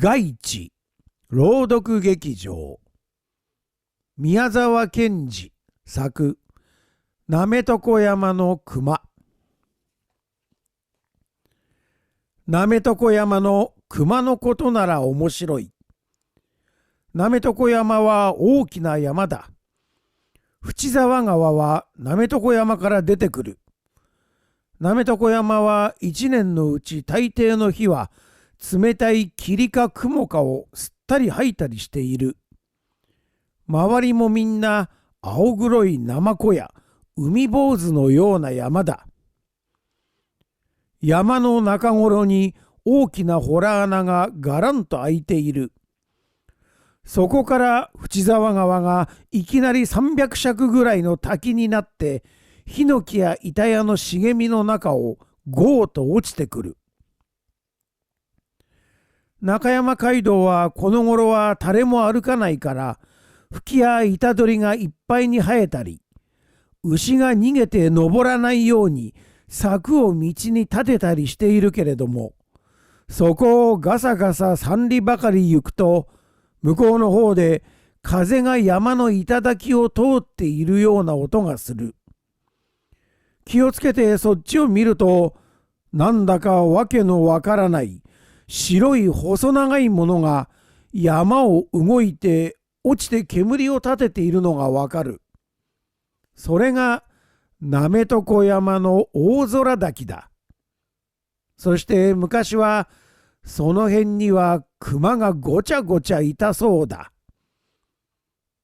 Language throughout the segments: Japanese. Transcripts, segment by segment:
外地朗読劇場宮沢賢治作滑床山の熊。滑床山の熊のことなら面白い。滑床山は大きな山だ。淵沢川は滑床山から出てくる。滑床山は一年のうち大抵の日は冷たい霧か雲かを吸ったり吐いたりしている。周りもみんな青黒いナマコや海坊主のような山だ。山の中頃に大きな洞穴ががらんと開いている。そこから淵沢川がいきなり300尺ぐらいの滝になってヒノキや板屋の茂みの中をゴーと落ちてくる。中山街道はこの頃は誰も歩かないから吹や板取りがいっぱいに生えたり、牛が逃げて登らないように柵を道に立てたりしているけれども、そこをガサガサ3里ばかり行くと向こうの方で風が山の頂を通っているような音がする。気をつけてそっちを見ると、なんだかわけのわからない白い細長いものが山を動いて落ちて煙を立てているのがわかる。それが滑床山の大空滝だ。そして昔はその辺には熊がごちゃごちゃいたそうだ。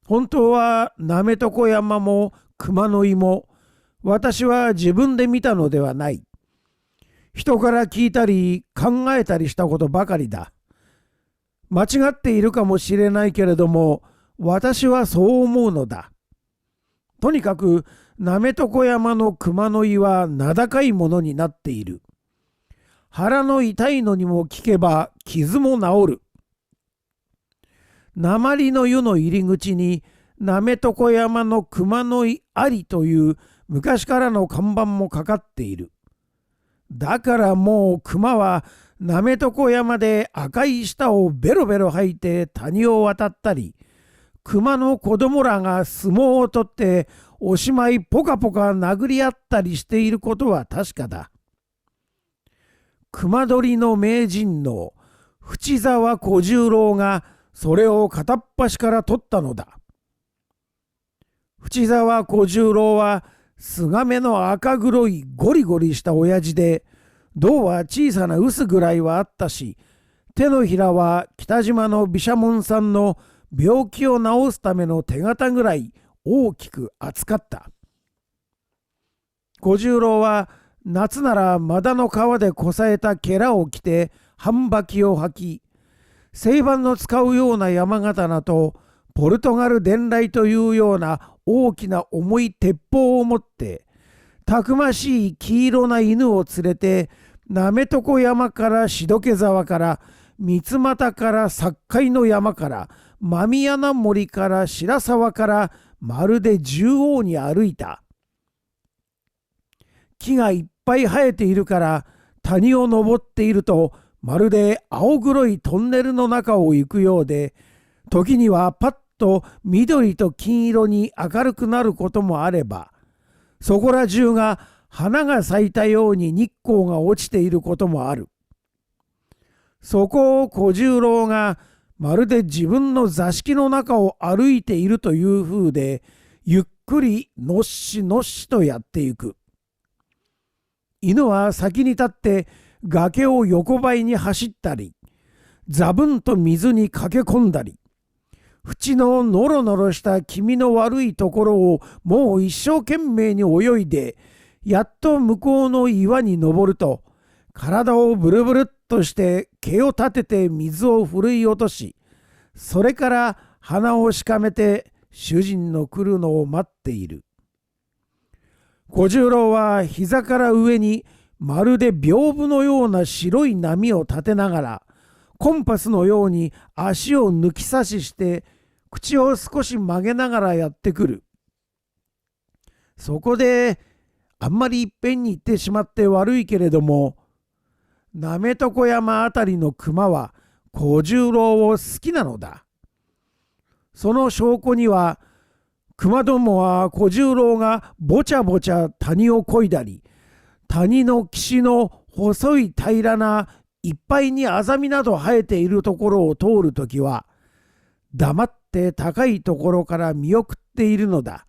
本当は滑床山も熊の井も私は自分で見たのではない。人から聞いたり考えたりしたことばかりだ。間違っているかもしれないけれども、私はそう思うのだ。とにかく滑床山の熊の井は名高いものになっている。腹の痛いのにも効けば傷も治る。鉛の湯の入り口に滑床山の熊の井ありという昔からの看板もかかっている。だからもう熊は滑床山で赤い舌をベロベロ吐いて谷を渡ったり、熊の子供らが相撲を取っておしまいポカポカ殴り合ったりしていることは確かだ。熊取りの名人の淵沢小十郎がそれを片っ端から取ったのだ。淵沢小十郎は菅目の赤黒いゴリゴリした親父で、胴は小さな臼ぐらいはあったし、手のひらは北島の毘沙門さんの病気を治すための手形ぐらい大きく厚かった。小十郎は夏なら灘の川でこさえたケを着て半履きを履き、製板の使うような山刀とポルトガル伝来というような大きな重い鉄砲を持って、たくましい黄色な犬を連れて滑床山から白毛沢から三俣から境の山から真宮名森から白沢からまるで縦横に歩いた。木がいっぱい生えているから谷を登っているとまるで青黒いトンネルの中を行くようで、時にはパッと緑と金色に明るくなることもあれば、そこら中が花が咲いたように日光が落ちていることもある。そこを小十郎がまるで自分の座敷の中を歩いているという風で、ゆっくりのっしのっしとやっていく。犬は先に立って崖を横ばいに走ったり、ざぶんと水に駆け込んだり、縁のノロノロした気味の悪いところをもう一生懸命に泳いで、やっと向こうの岩に登ると、体をブルブルっとして毛を立てて水をふるい落とし、それから鼻をしかめて主人の来るのを待っている。小十郎は膝から上にまるで屏風のような白い波を立てながら、コンパスのように足を抜き差しして口を少し曲げながらやってくる。そこであんまりいっぺんに行ってしまって悪いけれども、滑床山あたりの熊は小十郎を好きなのだ。その証拠には、熊どもは小十郎がぼちゃぼちゃ谷を漕いだり、谷の岸の細い平らないっぱいにあざみなど生えているところを通るときは、黙って高いところから見送っているのだ。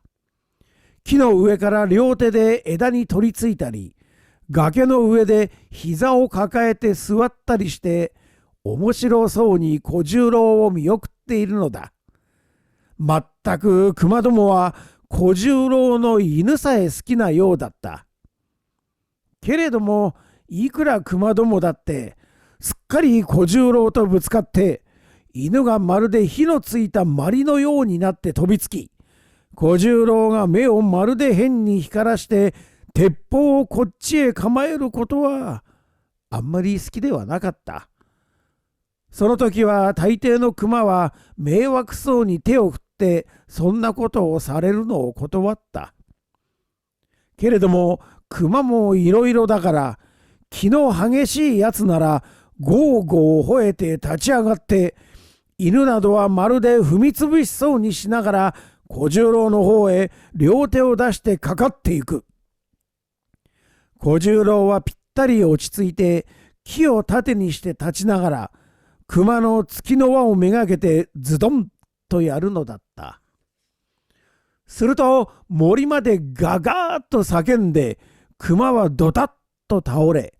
木の上から両手で枝に取り付いたり、崖の上で膝を抱えて座ったりして、面白そうに小十郎を見送っているのだ。まったく熊どもは小十郎の犬さえ好きなようだった。けれども、いくら熊どもだって、すっかり小十郎とぶつかって、犬がまるで火のついた鞠のようになって飛びつき、小十郎が目をまるで変に光らして、鉄砲をこっちへ構えることは、あんまり好きではなかった。その時は大抵の熊は迷惑そうに手を振って、そんなことをされるのを断った。けれども、熊もいろいろだから、気の激しいやつなら、ゴーゴー吠えて立ち上がって、犬などはまるで踏みつぶしそうにしながら、小十郎の方へ両手を出してかかっていく。小十郎はぴったり落ち着いて、木を盾にして立ちながら、熊の月の輪をめがけてズドンとやるのだった。すると森までガガーッと叫んで、熊はドタッと倒れ、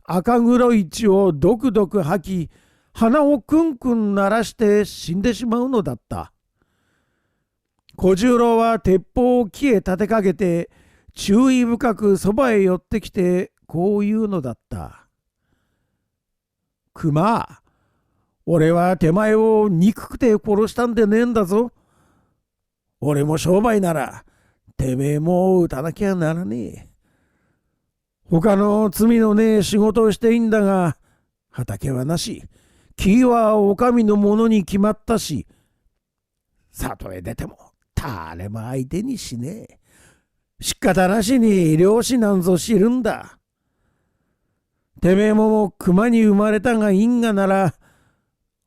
赤黒い血をドクドク吐き、鼻をクンクン鳴らして死んでしまうのだった。小十郎は鉄砲を木へ立てかけて、注意深くそばへ寄ってきてこう言うのだった。熊、俺は手前を憎くて殺したんでねえんだぞ。俺も商売ならてめえも撃たなきゃならねえ。他の罪のねえ仕事をしていいんだが、畑はなし、木はお上のものに決まったし、里へ出ても誰も相手にしねえ。しかたなしに漁師なんぞ知るんだ。てめえも熊に生まれたが因果なら、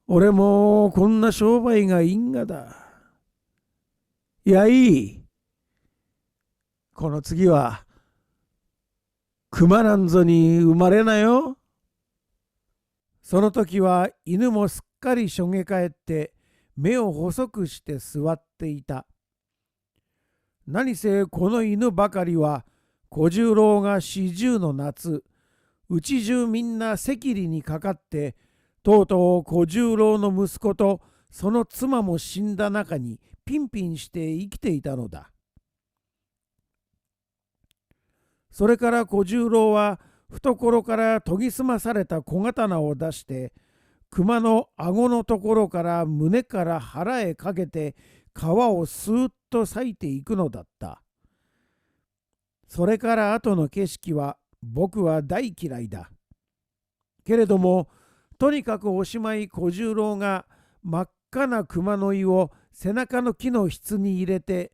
俺もこんな商売が因果だ。いやいい。この次は熊なんぞに生まれなよ。その時は犬もすっかりしょげ返って目を細くして座っていた。何せこの犬ばかりは小十郎が40の夏、うち中みんな赤痢にかかって、とうとう小十郎の息子とその妻も死んだ中にピンピンして生きていたのだ。それから小十郎は懐から研ぎ澄まされた小刀を出して、熊の顎のところから胸から腹へかけて皮をスーッと裂いていくのだった。それから後の景色は僕は大嫌いだ。けれども、とにかくおしまい小十郎が真っ赤な熊の胃を背中の木の質に入れて、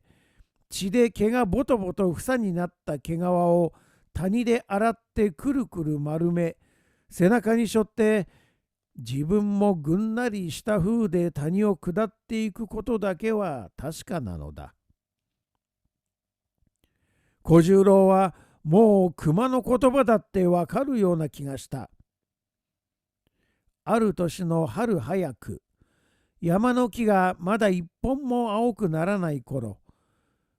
血で毛がボトボト房になった毛皮を谷で洗ってくるくる丸め、背中に背負って自分もぐんなりした風で谷を下っていくことだけは確かなのだ。小十郎はもう熊の言葉だってわかるような気がした。ある年の春早く、山の木がまだ一本も青くならない頃、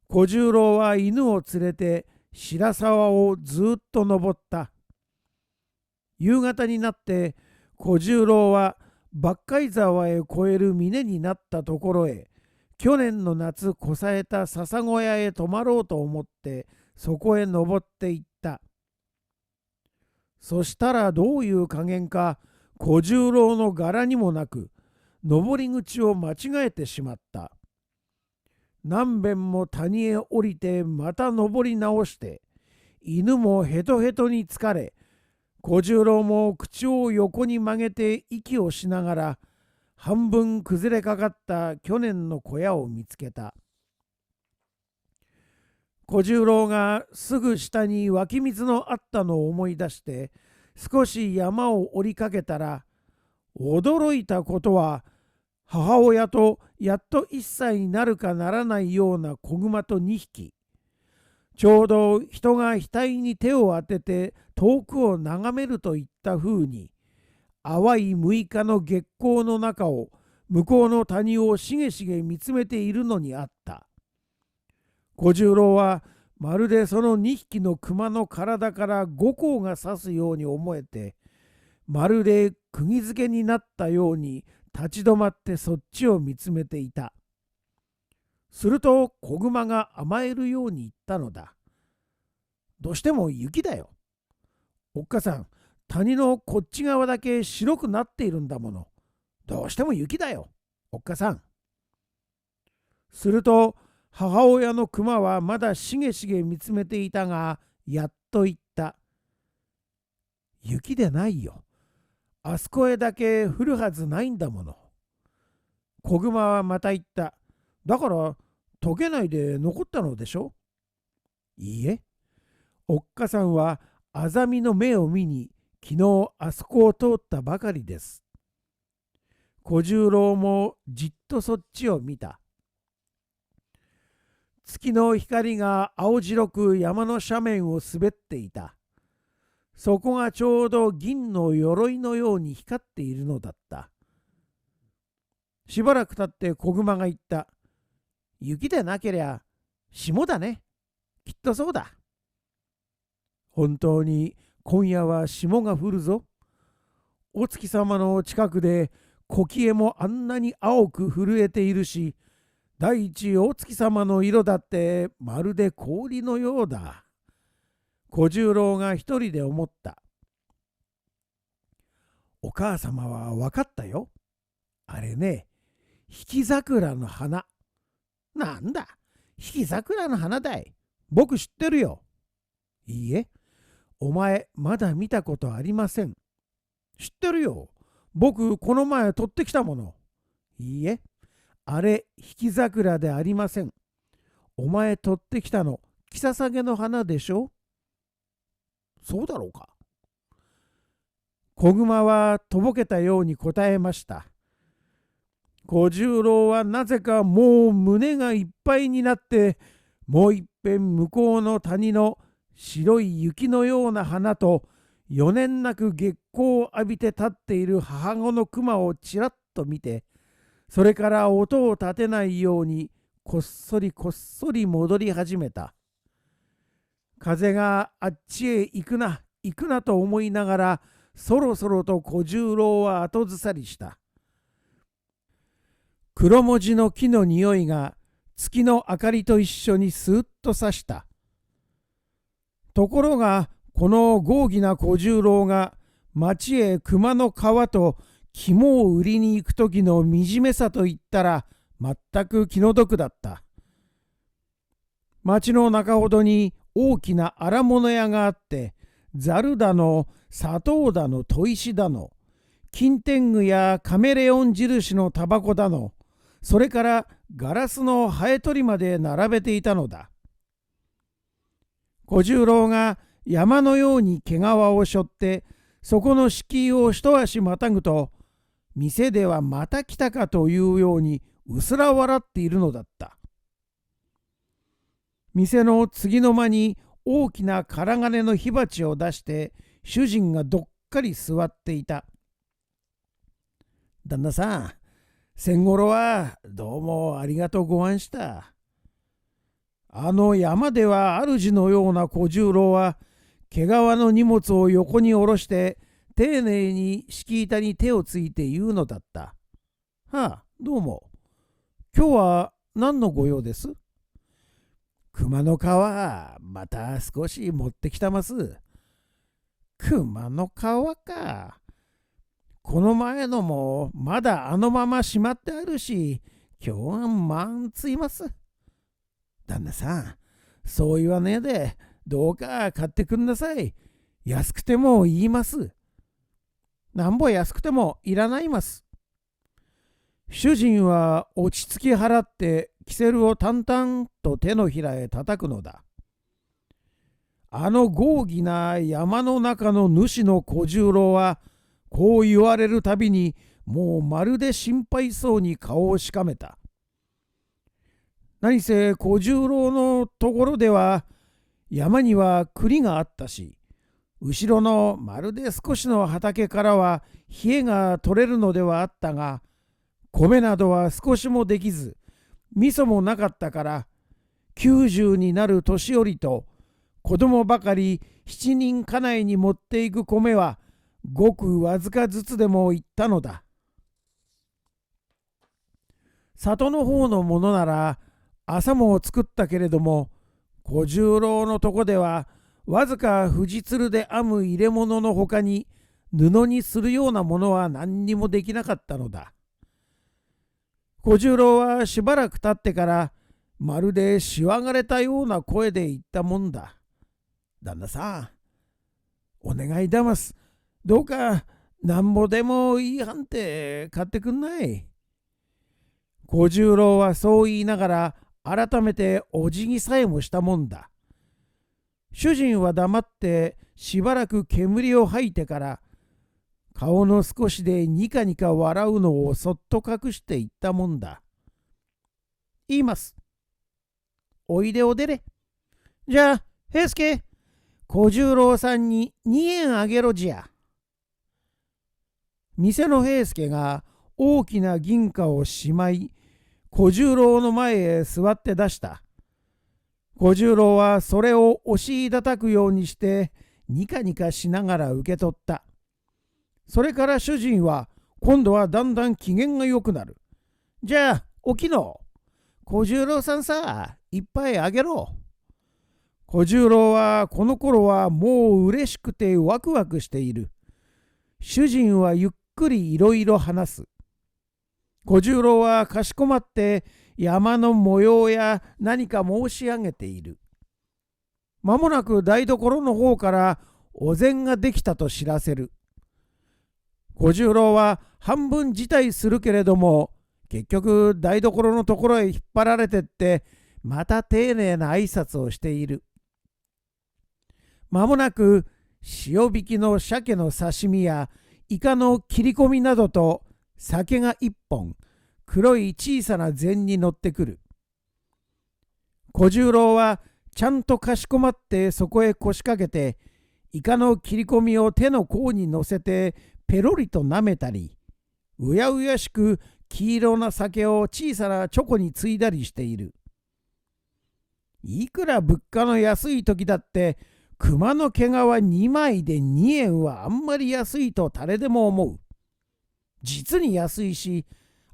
小十郎は犬を連れて白沢をずっと登った。夕方になって小十郎は抜海沢へ越える峰になったところへ、去年の夏こさえた笹小屋へ泊まろうと思ってそこへ登っていった。そしたらどういう加減か、小十郎の柄にもなく登り口を間違えてしまった。何べんも谷へ降りてまた登り直して、犬もヘトヘトに疲れ、小十郎も口を横に曲げて息をしながら、半分崩れかかった去年の小屋を見つけた。小十郎がすぐ下に湧き水のあったのを思い出して、少し山を降りかけたら、驚いたことは、母親とやっと1歳になるかならないような子熊と2匹、ちょうど人が額に手を当てて遠くを眺めるといったふうに、淡い6日の月光の中を向こうの谷をしげしげ見つめているのにあった。小十郎はまるでその2匹の熊の体から5光が差すように思えて、まるで釘付けになったように立ち止まってそっちを見つめていた。すると子熊が甘えるように言ったのだ。どうしても雪だよ。おっかさん、谷のこっち側だけ白くなっているんだもの。どうしても雪だよ、おっかさん。すると母親の熊はまだしげしげ見つめていたが、やっと言った。雪でないよ。あそこへだけ降るはずないんだもの。子熊はまた言った。だから溶けないで残ったのでしょ。いいえ、おっかさんはあざみの目を見に昨日あそこを通ったばかりです。小十郎もじっとそっちを見た。月の光が青白く山の斜面を滑っていた。そこがちょうど銀の鎧のように光っているのだった。しばらく経って子熊が言った。雪でなけりゃ霜だね。きっとそうだ。本当に今夜は霜が降るぞ。お月様の近くでコキエもあんなに青く震えているし、第一お月様の色だってまるで氷のようだ。小十郎が一人で思った。お母様は分かったよ。あれね、引き桜の花。なんだ、引き桜の花だい。僕知ってるよ。いいえ、お前まだ見たことありません。知ってるよ。僕この前取ってきたもの。いいえ、あれ引き桜でありません。お前取ってきたのキササゲの花でしょ。そうだろうか。子熊はとぼけたように答えました。小十郎はなぜかもう胸がいっぱいになって、もういっぺん向こうの谷の白い雪のような花と余念なく月光を浴びて立っている母子の熊をちらっと見て、それから音を立てないようにこっそりこっそり戻り始めた。風があっちへ行くな行くなと思いながら、そろそろと小十郎は後ずさりした。黒文字の木の匂いが月の明かりと一緒にスーッとさした。ところがこの豪儀な小十郎が町へ熊の皮と肝を売りに行く時の惨めさといったら全く気の毒だった。町の中ほどに大きな荒物屋があって、ざるだの砂糖だの砥石だの金天狗やカメレオン印のタバコだの、それからガラスのハエ取りまで並べていたのだ。小十郎が山のように毛皮を背負ってそこの敷居を一足またぐと、店ではまた来たかというようにうすら笑っているのだった。店の次の間に大きな空金の火鉢を出して主人がどっかり座っていた。旦那さん、先頃はどうもありがとうござんした。あの山では主のような小十郎は毛皮の荷物を横に下ろして丁寧に敷板に手をついて言うのだった。はあ、どうも。今日は何のご用です？熊の皮また少し持ってきたます。熊の皮か。この前のもまだあのまましまってあるし、今日は満ついます。旦那さん、そう言わねえでどうか買ってくんなさい。安くても言います。なんぼ安くてもいらないます。主人は落ち着き払ってキセルを淡々と手のひらへ叩くのだ。あの豪儀な山の中の主の小十郎はこう言われるたびにもうまるで心配そうに顔をしかめた。何せ小十郎のところでは山には栗があったし、後ろのまるで少しの畑からは冷えが取れるのではあったが、米などは少しもできず、味噌もなかったから、90になる年寄りと子供ばかり7人家内に持っていく米はごくわずかずつでもいったのだ。里の方のものなら朝も作ったけれども、小十郎のとこではわずか藤鶴で編む入れ物のほかに布にするようなものは何にもできなかったのだ。小十郎はしばらく経ってからまるでしわがれたような声で言ったもんだ。旦那さん、お願いだます。どうかなんぼでもいいはんて買ってくんない。小十郎はそう言いながら改めてお辞儀さえもしたもんだ。主人は黙ってしばらく煙を吐いてから顔の少しでニカニカ笑うのをそっと隠して言ったもんだ。言います。おいでおでれ。じゃあ平助、小十郎さんに2円あげろじゃ。店の平助が大きな銀貨をしまい小十郎の前へ座って出した。小十郎はそれを押し叩くようにしてニカニカしながら受け取った。それから主人は今度はだんだん機嫌がよくなる。じゃあおきの小十郎さんさ、いっぱいあげろ。小十郎はこの頃はもう嬉しくてワクワクしている。主人はゆっくりいろいろ話す。小十郎はかしこまって山の模様や何か申し上げている。まもなく台所の方からお膳ができたと知らせる。小十郎は半分辞退するけれども、結局台所のところへ引っ張られてってまた丁寧な挨拶をしている。まもなく塩引きの鮭の刺身やイカの切り込みなどと酒が一本黒い小さな膳に乗ってくる。小十郎はちゃんとかしこまってそこへ腰掛けてイカの切り込みを手の甲に乗せてペロリと舐めたり、うやうやしく黄色な酒を小さなチョコについだりしている。いくら物価の安い時だって熊の毛皮2枚で2円はあんまり安いと誰でも思う。実に安いし、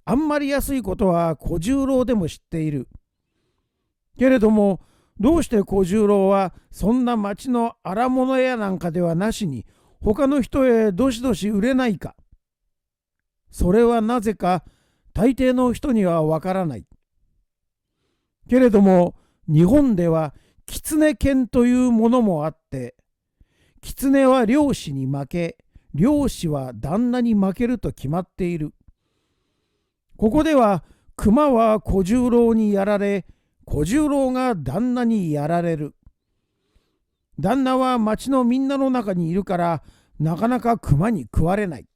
あんまり安いことは小十郎でも知っている。けれどもどうして小十郎はそんな町の荒物屋なんかではなしに他の人へどしどし売れないか。それはなぜか大抵の人にはわからない。けれども日本では狐犬というものもあって、狐は猟師に負け、猟師は旦那に負けると決まっている。ここでは熊は小十郎にやられ、小十郎が旦那にやられる。旦那は町のみんなの中にいるからなかなか熊に食われない。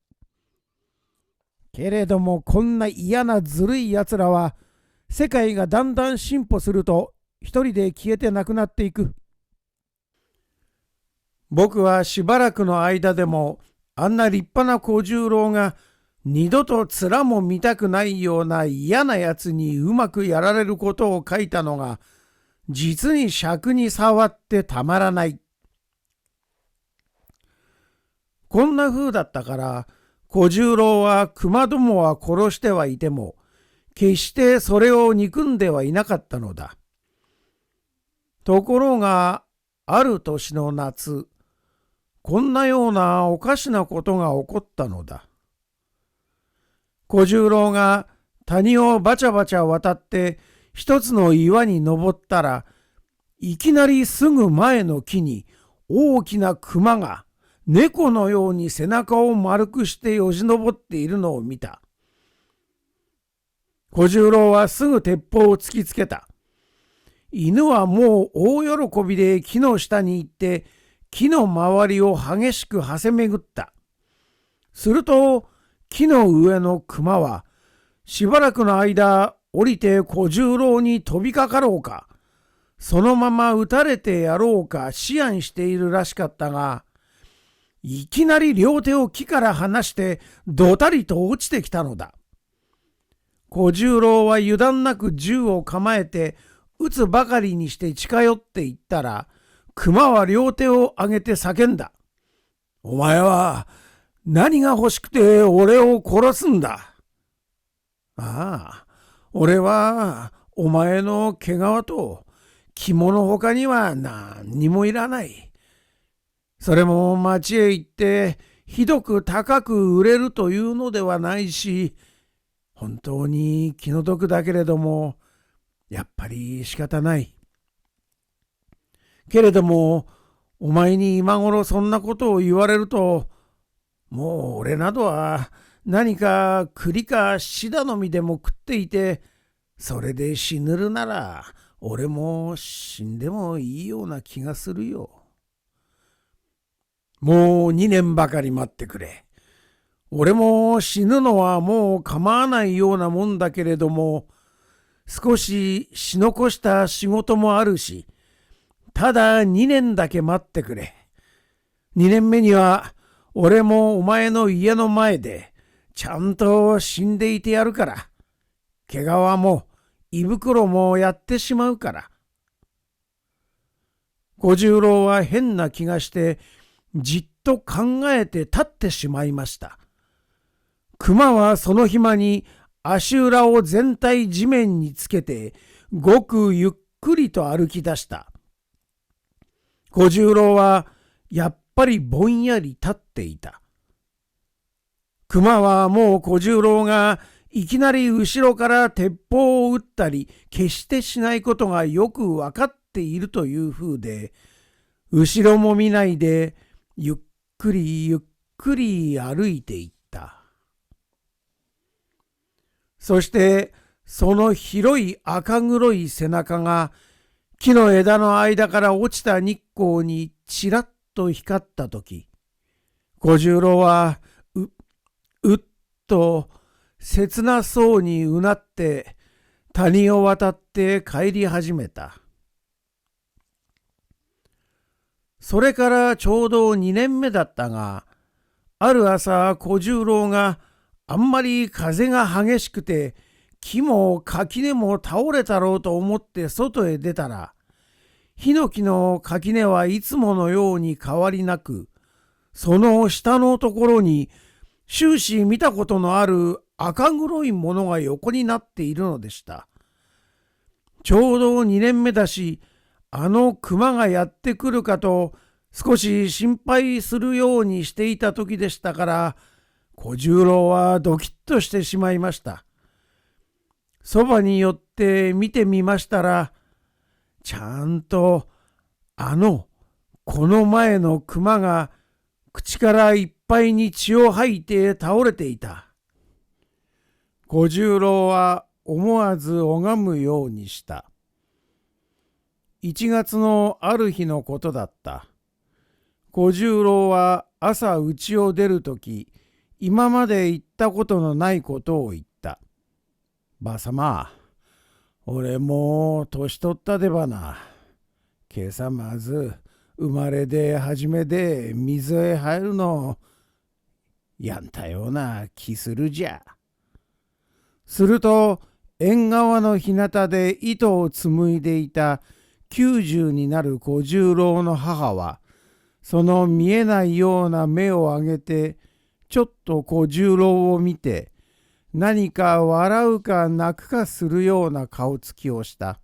けれどもこんな嫌なずるいやつらは世界がだんだん進歩すると一人で消えてなくなっていく。僕はしばらくの間でもあんな立派な小十郎が二度と面も見たくないような嫌なやつにうまくやられることを書いたのが実に尺に触ってたまらない。こんな風だったから小十郎は熊どもは殺してはいても決してそれを憎んではいなかったのだ。ところがある年の夏、こんなようなおかしなことが起こったのだ。小十郎が谷をバチャバチャ渡って一つの岩に登ったら、いきなりすぐ前の木に大きな熊が猫のように背中を丸くしてよじ登っているのを見た。小十郎はすぐ鉄砲を突きつけた。犬はもう大喜びで木の下に行って木の周りを激しくはせめぐった。すると木の上の熊はしばらくの間降りて小十郎に飛びかかろうか、そのまま撃たれてやろうか思案しているらしかったが、いきなり両手を木から離してどたりと落ちてきたのだ。小十郎は油断なく銃を構えて撃つばかりにして近寄っていったら、熊は両手を上げて叫んだ。お前は何が欲しくて俺を殺すんだ。ああ、俺はお前の毛皮と着物ほかには何にもいらない。それも町へ行ってひどく高く売れるというのではないし、本当に気の毒だけれども、やっぱり仕方ない。けれども、お前に今頃そんなことを言われると、もう俺などは何か栗かシダの実でも食っていて、それで死ぬるなら俺も死んでもいいような気がするよ。もう2年ばかり待ってくれ。俺も死ぬのはもう構わないようなもんだけれども、少しし残した仕事もあるし、ただ2年だけ待ってくれ。2年目には俺もお前の家の前でちゃんと死んでいてやるから。毛皮も胃袋もやってしまうから。小十郎は変な気がしてじっと考えて立ってしまいました。熊はその暇に足裏を全体地面につけてごくゆっくりと歩き出した。小十郎はやっぱりぼんやり立っていた。熊はもう小十郎がいきなり後ろから鉄砲を撃ったり決してしないことがよくわかっているというふうで、後ろも見ないでゆっくりゆっくり歩いていった。そしてその広い赤黒い背中が木の枝の間から落ちた日光にちらっと光ったとき、小十郎はうっと切なそうにうなって谷を渡って帰り始めた。それからちょうど2年目だったが、ある朝小十郎があんまり風が激しくて木も垣根も倒れたろうと思って外へ出たら、ヒノキの垣根はいつものように変わりなく、その下のところに終始見たことのある赤黒いものが横になっているのでした。ちょうど2年目だし、あの熊がやってくるかと少し心配するようにしていた時でしたから、小十郎はドキッとしてしまいました。そばに寄って見てみましたら、ちゃんとこの前の熊が口からいっぱいに血を吐いて倒れていた。小十郎は思わず拝むようにした。1月のある日のことだった。小十郎は朝家を出るとき、今まで言ったことのないことを言った。ばあさま、俺もう年取ったでばな。今朝まず生まれで初めで水へ入るのやんたような気するじゃ。すると縁側の日向で糸を紡いでいた90になる小十郎の母は、その見えないような目を上げてちょっと小十郎を見て、何か笑うか泣くかするような顔つきをした。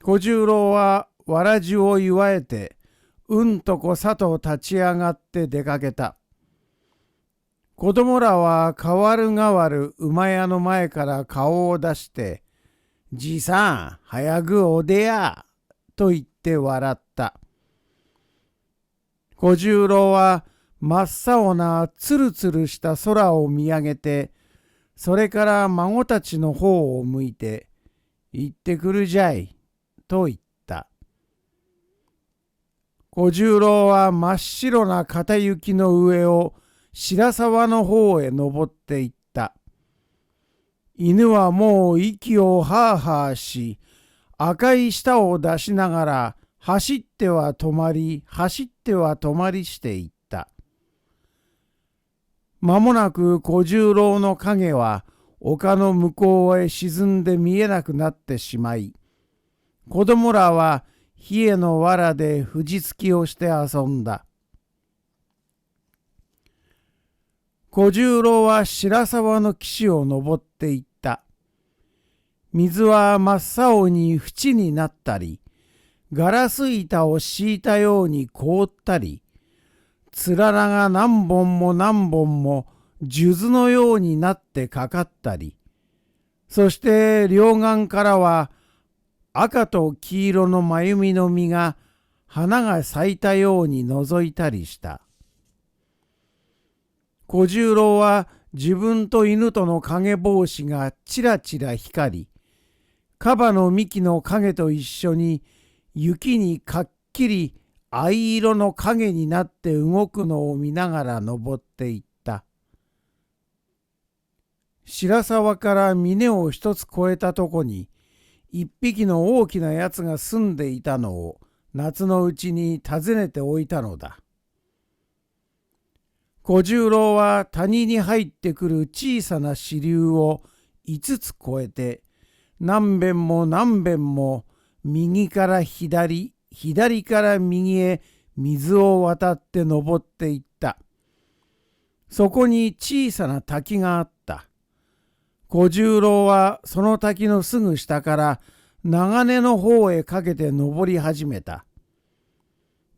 小十郎はわらじを祝えてうんとこさと立ち上がって出かけた。子供らはかわるがわる馬屋の前から顔を出して「じいさん早くお出や」と言って笑った。小十郎は真っ青なつるつるした空を見上げて、それから孫たちの方を向いて「行ってくるじゃい」と言った。小十郎は真っ白な片雪の上を白沢の方へ登っていった。犬はもう息をはあはあし、赤い舌を出しながら走っては止まり走っては止まりしていった。間もなく小十郎の影は丘の向こうへ沈んで見えなくなってしまい、子供らは冷えの藁で藤突きをして遊んだ。小十郎は白沢の岸を登っていった。水は真っ青に縁になったり、ガラス板を敷いたように凍ったり、つららが何本も何本も数珠のようになってかかったり、そして両岸からは赤と黄色の真由美の実が花が咲いたように覗いたりした。小十郎は自分と犬との影帽子がちらちら光り、カバの幹の影と一緒に雪にかっきり藍色の影になって動くのを見ながら登っていった。白沢から峰を一つ越えたとこに一匹の大きなやつが住んでいたのを夏のうちに訪ねておいたのだ。小十郎は谷に入ってくる小さな支流を5つ越えて何遍も何遍も右から左、左から右へ水を渡って登っていった。そこに小さな滝があった。小十郎はその滝のすぐ下から長根の方へかけて登り始めた。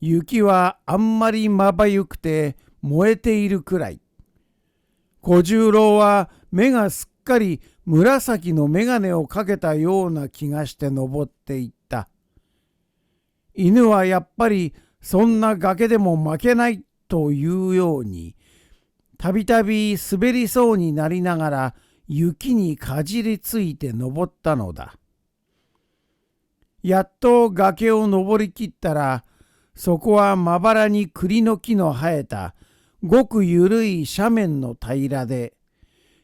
雪はあんまりまばゆくて燃えているくらい。小十郎は目がすっかり紫の眼鏡をかけたような気がして登っていった。犬はやっぱりそんな崖でも負けないというように、たびたび滑りそうになりながら雪にかじりついて登ったのだ。やっと崖を登りきったら、そこはまばらに栗の木の生えたごくゆるい斜面の平らで、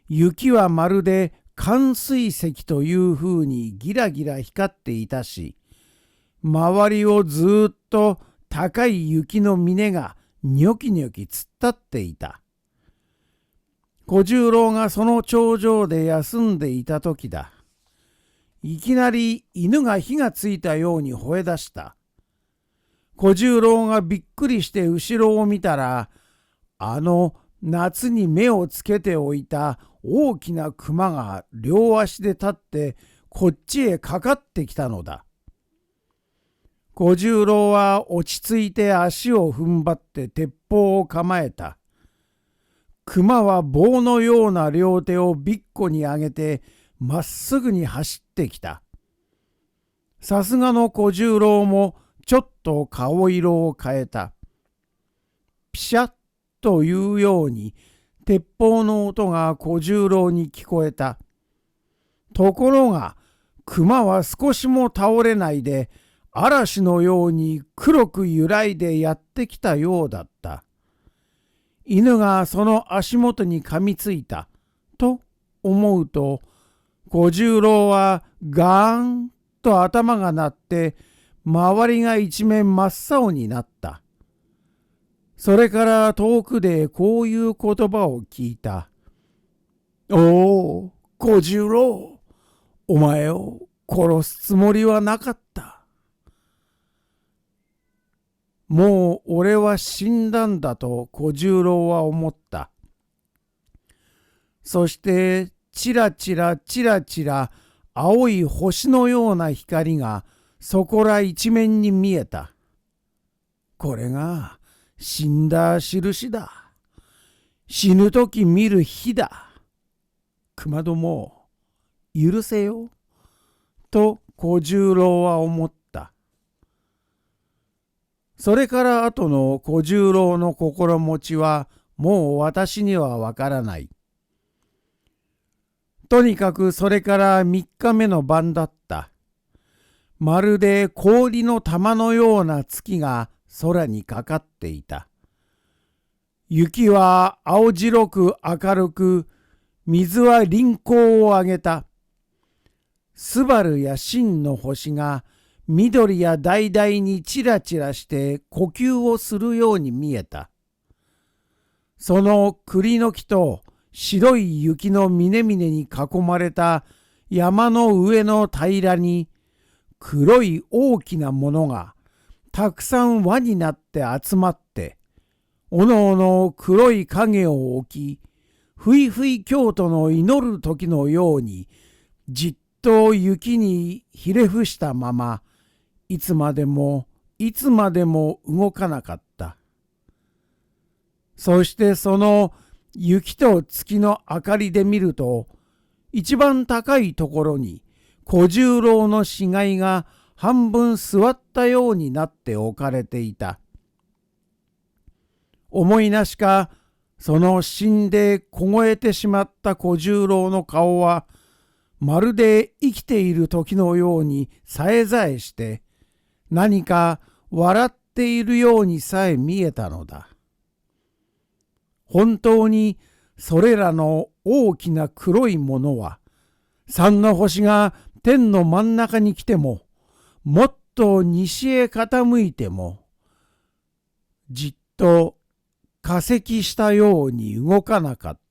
雪はまるで寒水石というふうにギラギラ光っていたし、周りをずっと高い雪の峰がニョキニョキ突っ立っていた。小十郎がその頂上で休んでいた時だ。いきなり犬が火がついたように吠え出した。小十郎がびっくりして後ろを見たら、夏に目をつけておいた大きな熊が両足で立ってこっちへかかってきたのだ。小十郎は落ち着いて足を踏ん張って鉄砲を構えた。熊は棒のような両手をびっこに上げてまっすぐに走ってきた。さすがの小十郎もちょっと顔色を変えた。ピシャッというように鉄砲の音が小十郎に聞こえた。ところが熊は少しも倒れないで嵐のように黒く揺らいでやってきたようだった。犬がその足元に噛みついたと思うと、小十郎はガーンと頭が鳴って周りが一面真っ青になった。それから遠くでこういう言葉を聞いた。おお、小十郎、お前を殺すつもりはなかった。もう俺は死んだんだと小十郎は思った。そしてちらちらちらちら青い星のような光がそこら一面に見えた。これが死んだ印だ。死ぬとき見る火だ。熊ども、許せよ。と小十郎は思った。それから後の小十郎の心持ちはもう私にはわからない。とにかくそれから3日目の晩だった。まるで氷の玉のような月が空にかかっていた。雪は青白く明るく、水は輪光を上げた。スバルや真の星が緑や橙にチラチラして呼吸をするように見えた。その栗の木と白い雪の峰々に囲まれた山の上の平らに黒い大きなものがたくさん輪になって集まって、おのおの黒い影を置き、ふいふい京都の祈る時のようにじっと雪にひれ伏したまま、いつまでもいつまでも動かなかった。そしてその雪と月の明かりで見ると、一番高いところに小十郎の死骸が半分座ったようになって置かれていた。思いなしか、その死んで凍えてしまった小十郎の顔は、まるで生きている時のようにさえざえして、何か笑っているようにさえ見えたのだ。本当にそれらの大きな黒いものは、三の星が天の真ん中に来ても、もっと西へ傾いても、じっと化石したように動かなかった。